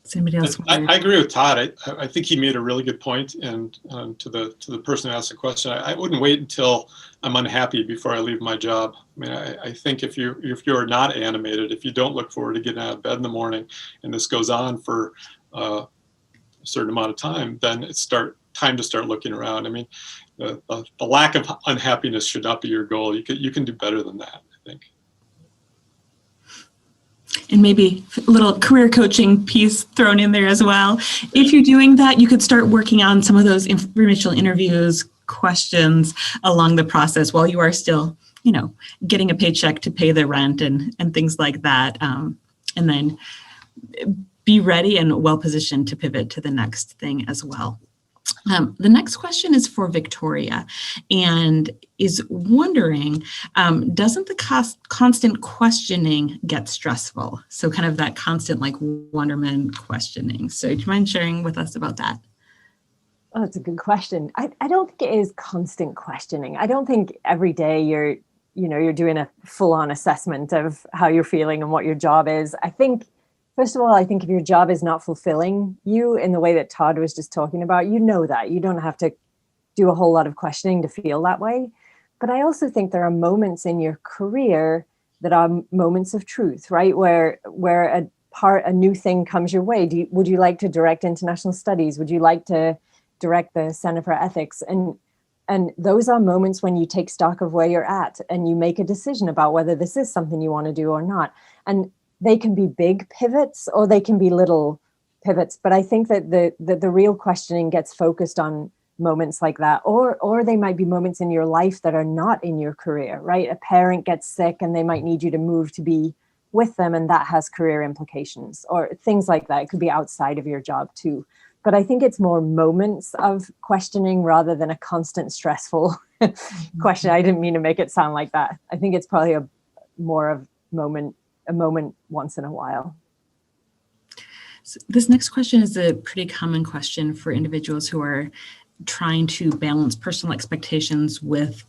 Somebody else? I agree with Todd. I think he made a really good point. And to the person who asked the question, I wouldn't wait until I'm unhappy before I leave my job. I mean, I think if you're not animated, if you don't look forward to getting out of bed in the morning, and this goes on for a certain amount of time, then it's time to start looking around. I mean, the lack of unhappiness should not be your goal. You can do better than that, I think. And maybe a little career coaching piece thrown in there as well. If you're doing that, you could start working on some of those initial interviews, questions along the process while you are still, getting a paycheck to pay the rent and things like that. And then be ready and well positioned to pivot to the next thing as well. The next question is for Victoria and is wondering, doesn't the constant questioning get stressful? So kind of that constant wonderment questioning. So do you mind sharing with us about that? Oh, that's a good question. I don't think it is constant questioning. I don't think every day you're doing a full-on assessment of how you're feeling and what your job is. I think, first of all, if your job is not fulfilling you in the way that Todd was just talking about, that. You don't have to do a whole lot of questioning to feel that way. But I also think there are moments in your career that are moments of truth, right? Where a new thing comes your way. Would you like to direct international studies? Would you like to direct the Center for Ethics? And those are moments when you take stock of where you're at and you make a decision about whether this is something you want to do or not. And they can be big pivots or they can be little pivots. But I think that the real questioning gets focused on moments like that, or they might be moments in your life that are not in your career, right? A parent gets sick and they might need you to move to be with them, and that has career implications or things like that. It could be outside of your job too. But I think it's more moments of questioning rather than a constant stressful question. I didn't mean to make it sound like that. I think it's probably a moment once in a while. So this next question is a pretty common question for individuals who are trying to balance personal expectations with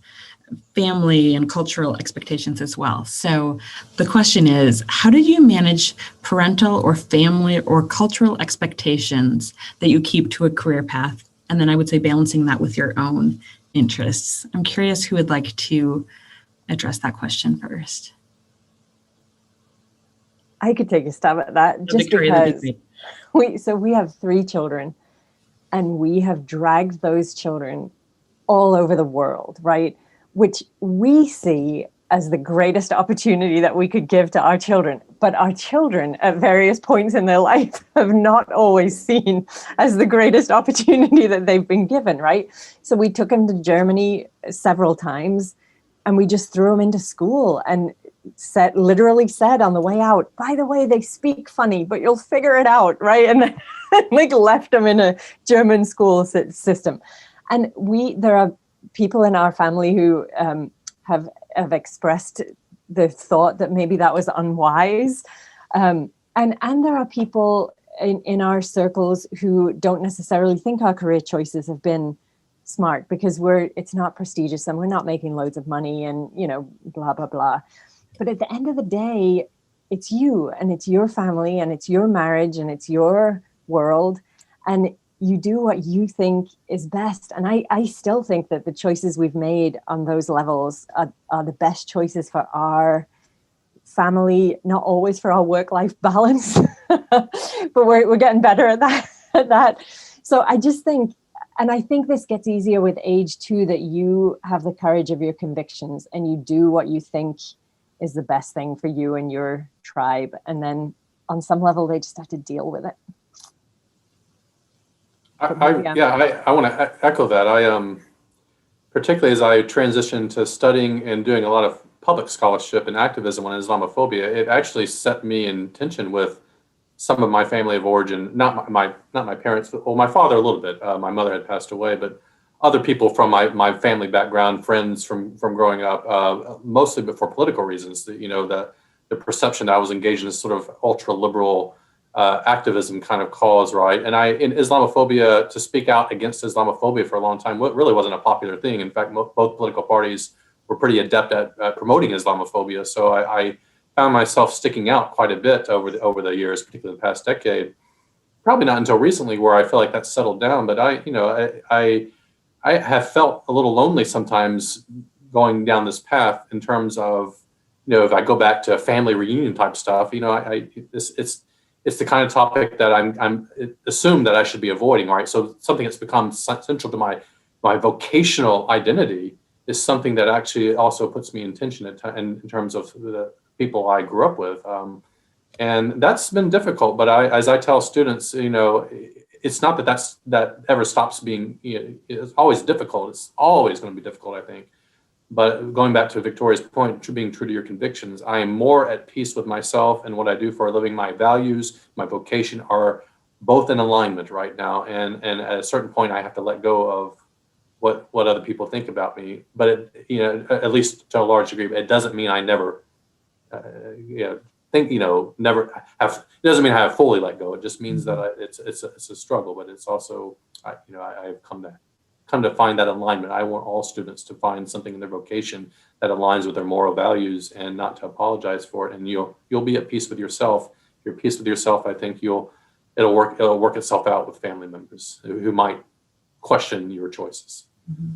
family and cultural expectations as well. So the question is, how did you manage parental or family or cultural expectations that you keep to a career path? And then I would say balancing that with your own interests. I'm curious who would like to address that question first. I could take a stab at that just Victoria, because we have 3 children and we have dragged those children all over the world, right? Which we see as the greatest opportunity that we could give to our children. But our children at various points in their life have not always seen as the greatest opportunity that they've been given, right? So we took them to Germany several times, and we just threw them into school and literally said on the way out, by the way, they speak funny, but you'll figure it out, right? And then like left them in a German school system. And there are people in our family who have expressed the thought that maybe that was unwise. And there are people in our circles who don't necessarily think our career choices have been smart, because it's not prestigious and we're not making loads of money and, blah, blah, blah. But at the end of the day, it's you and it's your family and it's your marriage and it's your world. And you do what you think is best. And I still think that the choices we've made on those levels are the best choices for our family, not always for our work-life balance, but we're getting better at that. So I just think, and I think this gets easier with age too, that you have the courage of your convictions and you do what you think is the best thing for you and your tribe. And then on some level, they just have to deal with it. I want to echo that. I particularly as I transitioned to studying and doing a lot of public scholarship and activism on Islamophobia, it actually set me in tension with some of my family of origin. Not my parents. Well, my father a little bit. My mother had passed away, but other people from my family background, friends from growing up, mostly but for political reasons. The perception that I was engaged in this sort of ultra liberal activism kind of cause, right? And in Islamophobia, to speak out against Islamophobia for a long time, really wasn't a popular thing. In fact, both political parties were pretty adept at promoting Islamophobia. So I found myself sticking out quite a bit over the years, particularly the past decade. Probably not until recently where I feel like that's settled down. But I have felt a little lonely sometimes going down this path in terms of, if I go back to family reunion type stuff, it's the kind of topic that I'm assumed that I should be avoiding, right? So something that's become central to my vocational identity is something that actually also puts me in tension in terms of the people I grew up with. And that's been difficult, but as I tell students, it's not that ever stops being, it's always difficult. It's always going to be difficult, I think. But going back to Victoria's point, being true to your convictions, I am more at peace with myself and what I do for a living. My values, my vocation are both in alignment right now. And at a certain point, I have to let go of what other people think about me. But at least to a large degree, it doesn't mean I never never have. It doesn't mean I have fully let go. It just means that it's a struggle. But it's also I've come to find that alignment. I want all students to find something in their vocation that aligns with their moral values and not to apologize for it. And you'll be at peace with yourself. If you're at peace with yourself, I think it'll work itself out with family members who might question your choices. Mm-hmm.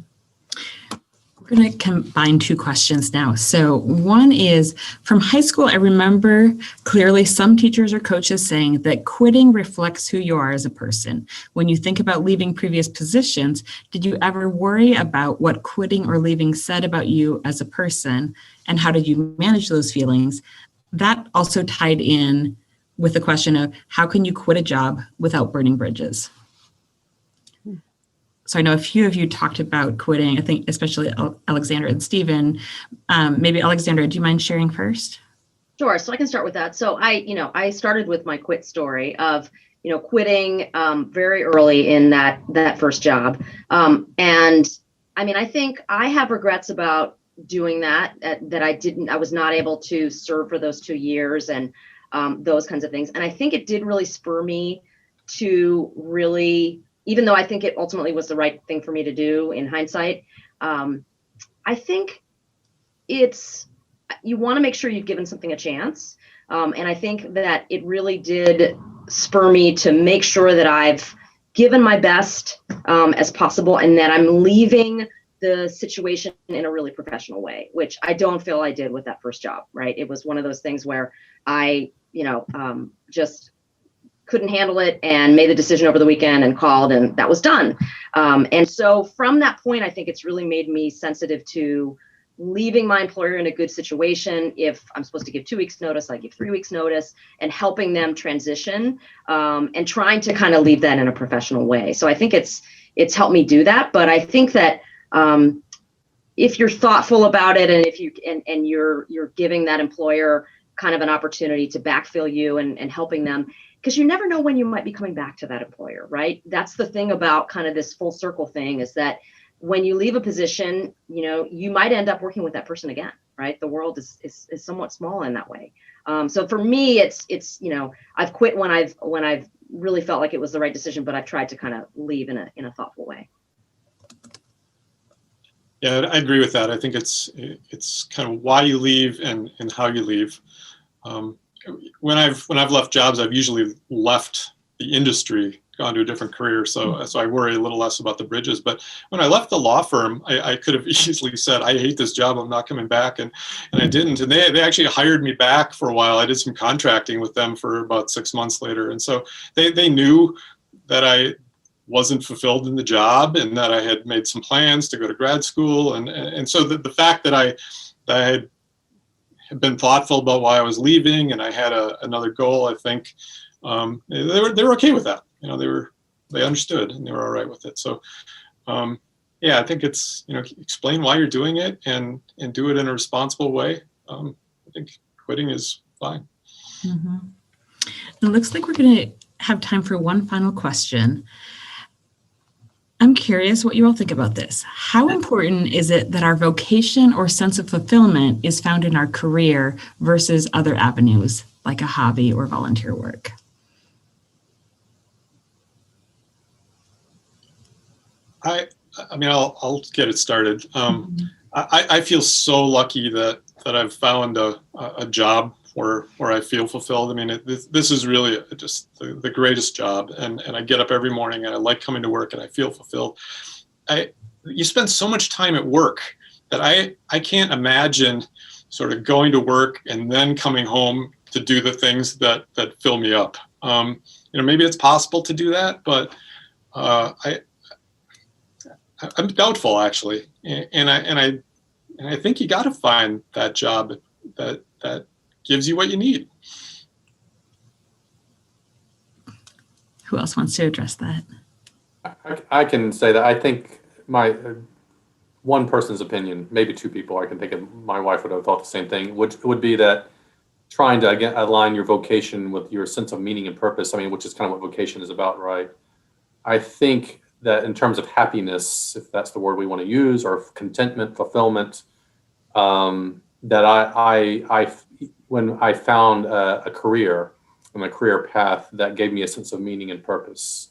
We're going to combine two questions now. So one is, from high school, I remember clearly some teachers or coaches saying that quitting reflects who you are as a person. When you think about leaving previous positions, did you ever worry about what quitting or leaving said about you as a person? And how did you manage those feelings? That also tied in with the question of how can you quit a job without burning bridges? So I know a few of you talked about quitting, I think especially Alexandra and Stephen. Maybe Alexandra, do you mind sharing first? Sure, so I can start with that. So I started with my quit story of, quitting very early in that first job. And I think I have regrets about doing that I was not able to serve for those 2 years and those kinds of things. And I think it did really spur me to really, even though I think it ultimately was the right thing for me to do in hindsight, I think you want to make sure you've given something a chance. And I think that it really did spur me to make sure that I've given my best as possible and that I'm leaving the situation in a really professional way, which I don't feel I did with that first job, right? It was one of those things where I, just couldn't handle it and made the decision over the weekend and called, and that was done. And so from that point, I think it's really made me sensitive to leaving my employer in a good situation. If I'm supposed to give 2 weeks notice, I give 3 weeks notice, and helping them transition, and trying to kind of leave that in a professional way. So I think it's helped me do that. But I think that if you're thoughtful about it, and if you and you're giving that employer kind of an opportunity to backfill you and helping them, because you never know when you might be coming back to that employer, right? That's the thing about kind of this full circle thing, is that when you leave a position, you might end up working with that person again, right? The world is somewhat small in that way. So for me, it's I've quit when I've really felt like it was the right decision, but I've tried to kind of leave in a thoughtful way. Yeah, I agree with that. I think it's kind of why you leave and how you leave. When I've left jobs, I've usually left the industry, gone to a different career. So I worry a little less about the bridges. But when I left the law firm, I could have easily said, I hate this job, I'm not coming back. And I didn't. And they actually hired me back for a while. I did some contracting with them for about 6 months later. And so they knew that I wasn't fulfilled in the job and that I had made some plans to go to grad school. And so the fact that I had been thoughtful about why I was leaving and I had another goal, I think they were okay with that. They understood and they were all right with it. So I think it's, explain why you're doing it and do it in a responsible way. I think quitting is fine. Mm-hmm. It looks like we're going to have time for one final question. I'm curious what you all think about this. How important is it that our vocation or sense of fulfillment is found in our career versus other avenues like a hobby or volunteer work? I'll get it started. I feel so lucky that I've found a job where I feel fulfilled. This is really just the greatest job, and I get up every morning and I like coming to work and I feel fulfilled. You spend so much time at work that I can't imagine sort of going to work and then coming home to do the things that fill me up. Maybe it's possible to do that, but I'm doubtful, actually, and I think you got to find that job that gives you what you need. Who else wants to address that? I can say that I think my one person's opinion, maybe two people, I can think of, my wife would have thought the same thing, would be that trying to again align your vocation with your sense of meaning and purpose, which is kind of what vocation is about, right? I think that in terms of happiness, if that's the word we want to use, or contentment, fulfillment, that I when I found a career and a career path that gave me a sense of meaning and purpose,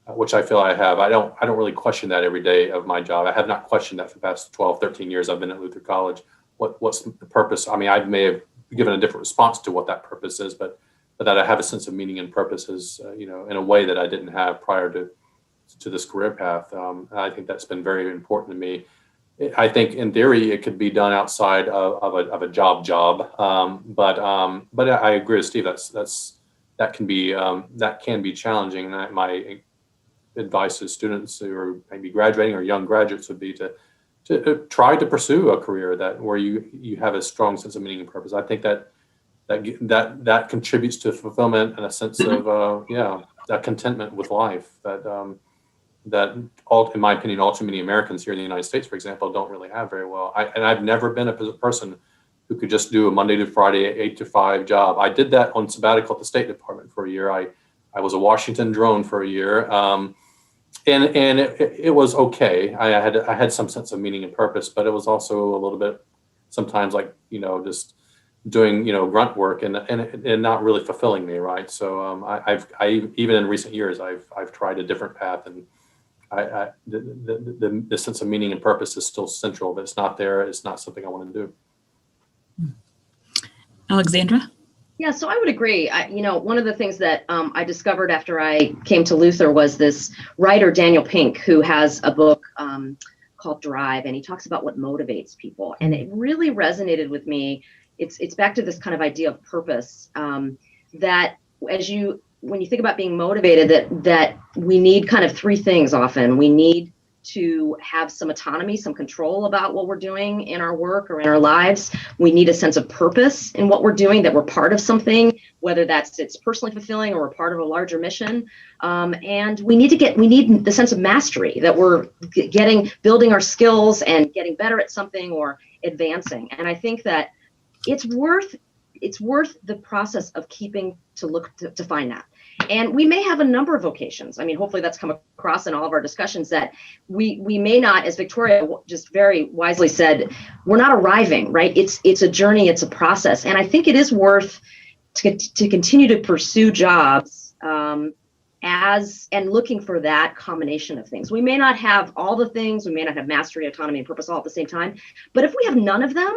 which I feel I have. I don't really question that every day of my job. I have not questioned that for the past 12, 13 years I've been at Luther College. What's the purpose? I may have given a different response to what that purpose is, but that I have a sense of meaning and purpose is, in a way that I didn't have prior to this career path. I think that's been very important to me. I think in theory it could be done outside of a job, but I agree with Steve. That can be challenging. And my advice to students who are maybe graduating or young graduates would be to try to pursue a career where you have a strong sense of meaning and purpose. I think that contributes to fulfillment and a sense of that contentment with life that in my opinion, all too many Americans here in the United States, for example, don't really have very well. I've never been a person who could just do a Monday to Friday 8 to 5 job. I did that on sabbatical at the State Department for a year. I was a Washington drone for a year, and it was okay. I had some sense of meaning and purpose, but it was also a little bit sometimes like just doing grunt work and not really fulfilling me, right? So I even in recent years I've tried a different path, and the sense of meaning and purpose is still central, but it's not there. It's not something I want to do. Alexandra? Yeah, so I would agree. One of the things that I discovered after I came to Luther was this writer, Daniel Pink, who has a book called Drive, and he talks about what motivates people. And it really resonated with me. It's back to this kind of idea of purpose, that when you think about being motivated, that we need kind of three things often. We need to have some autonomy, some control about what we're doing in our work or in our lives. We need a sense of purpose in what we're doing, that we're part of something, whether it's personally fulfilling or we're part of a larger mission. And we need the sense of mastery, that we're building our skills and getting better at something or advancing. And I think that it's worth the process of keeping to look to find that. And we may have a number of vocations. I mean, hopefully that's come across in all of our discussions, that we may not, as Victoria just very wisely said, we're not arriving, right? It's a journey, it's a process. And I think it is worth to continue to pursue jobs and looking for that combination of things. We may not have all the things, we may not have mastery, autonomy, and purpose all at the same time, but if we have none of them,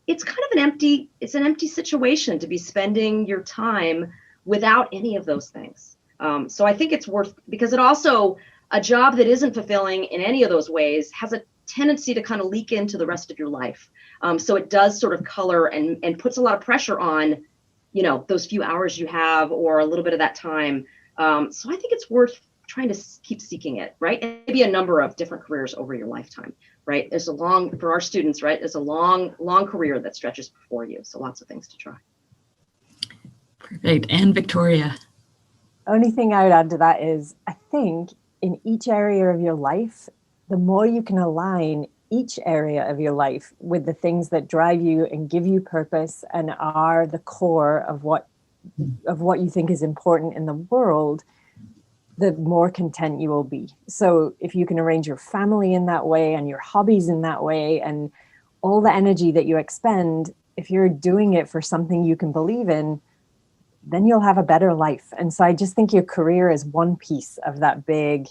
it's kind of an empty situation to be spending your time without any of those things. So I think it's worth, because it also, a job that isn't fulfilling in any of those ways has a tendency to kind of leak into the rest of your life. So it does sort of color and puts a lot of pressure on, those few hours you have or a little bit of that time. So I think it's worth trying to keep seeking it, right? And maybe a number of different careers over your lifetime, right? For our students, right? There's a long career that stretches before you. So lots of things to try. Perfect. And Victoria. Only thing I would add to that is, I think in each area of your life, the more you can align each area of your life with the things that drive you and give you purpose and are the core of what you think is important in the world, the more content you will be. So if you can arrange your family in that way and your hobbies in that way, and all the energy that you expend, if you're doing it for something you can believe in, then you'll have a better life. And so I just think your career is one piece of that big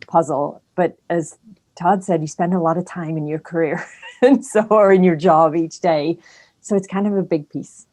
puzzle. But as Todd said, you spend a lot of time in your career or in your job each day. So it's kind of a big piece.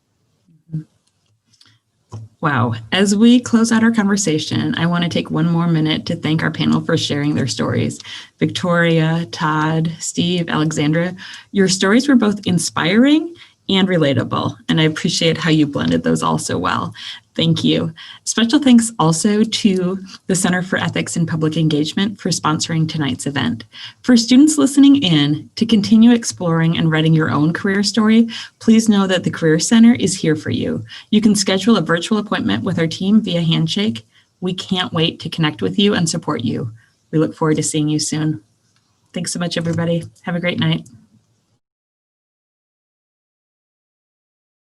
Wow. As we close out our conversation, I want to take one more minute to thank our panel for sharing their stories. Victoria, Todd, Steve, Alexandra, your stories were both inspiring and relatable, and I appreciate how you blended those all so well. Thank you. Special thanks also to the Center for Ethics and Public Engagement for sponsoring tonight's event. For students listening in, to continue exploring and writing your own career story, please know that the Career Center is here for you. You can schedule a virtual appointment with our team via Handshake. We can't wait to connect with you and support you. We look forward to seeing you soon. Thanks so much, everybody. Have a great night.